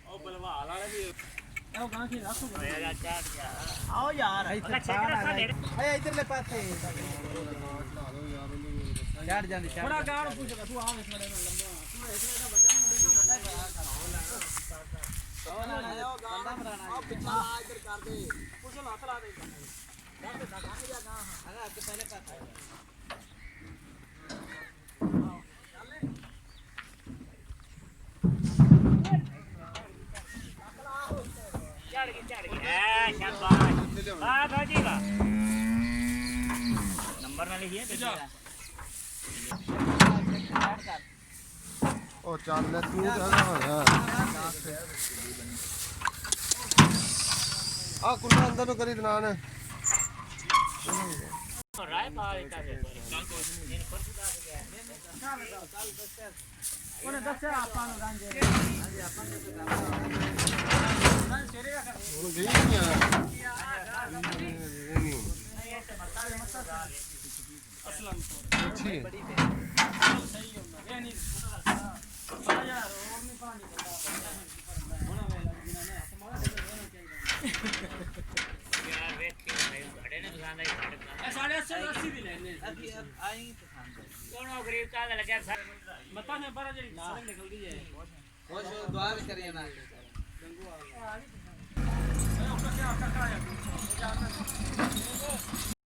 ਉਹ ਬਲਵਾਲ ਵਾਲੇ ਵੀ ਉਹ ਗਾਂ ਕੀ ਰੱਖ ਹੋਏਗਾ ਚਾਟ ਗਿਆ ਆਓ ਯਾਰ ਇੱਥੇ ਸਾਡੇ ਇਧਰਲੇ ਪਾਸੇ ਚੜ ਜਾਂਦੀ ਬੜਾ ਗਾਣ ਪੁੱਛਦਾ ਤੂੰ ਆ ਵੇਖ ਮੜੇ ਨਾਲ ਲੰਮਾ ਤੂੰ ਇਸ ਵੇਲੇ ਦਾ ਵੱਡਾ ਮੈਨੂੰ ਵੱਡਾ ਬੰਦਾ ਮਰਾਣਾ ਆ ਪਿੱਛਾ ਆ ਇੱਧਰ ਕਰ ਦੇ ਪੁੱਛ ਹੱਥ ਲਾ ਦੇ ਗਾਂ ਤੇ ਗਾਂ ਜਾ ਗਾਂ ਅਰੇ ਅੱਗੇ ਪਹਿਲੇ ਪਾਸੇ चढ़ गई शाबाश वाह भाजी वाह नंबर ना लिखिए ओ चल ले तू आ कुल्ला अंदर नु करी दनान राय पाल का है ਉਹਨੇ ਦੱਸਿਆ ਆਪਾਂ ਨੂੰ ਰਾਂਝੇ ਹਾਂਜੀ ਆਪਾਂ ਨੂੰ ਹੁਣ ਗਈ ਨਹੀਂ ਆ ਅਸਲਮ ਅੱਛੀ ਬੜੀ ਸਹੀ ਹੁੰਦਾ ਇਹ ਨਹੀਂ ਪਤਾ ਯਾਰ ਹੋਰ ਨਹੀਂ ਪਾਣੀ ਪਤਾ ਹੁਣ ਵੇਲਾ ਜਿਨਾ ਨੇ ਹੱਥ ਮਾਰਾ ਤੇ ਰਹਿਣਾ ਚਾਹੀਦਾ यार वेट के भाई घड़े ने पसंद आई घड़े ਇਹ ਸਾਡੇ 80 ਵੀ ਲੈਣੇ ਅਸੀਂ ਆਈ ਪਸੰਦ कौन हो गरीब का लगा ਮਤਾਂ ਨੇ ਬਾਰਾ ਜਿਹੜੀ ਸਾਰੀ ਨਿਕਲਦੀ ਹੈ ਕੁਛ ਦੁਆ ਵੀ ਕਰੀਏ ਨਾ ਗੰਗੂ ਆ ਗਿਆ ਉਹ ਕਿਆ ਟਕਾ ਆ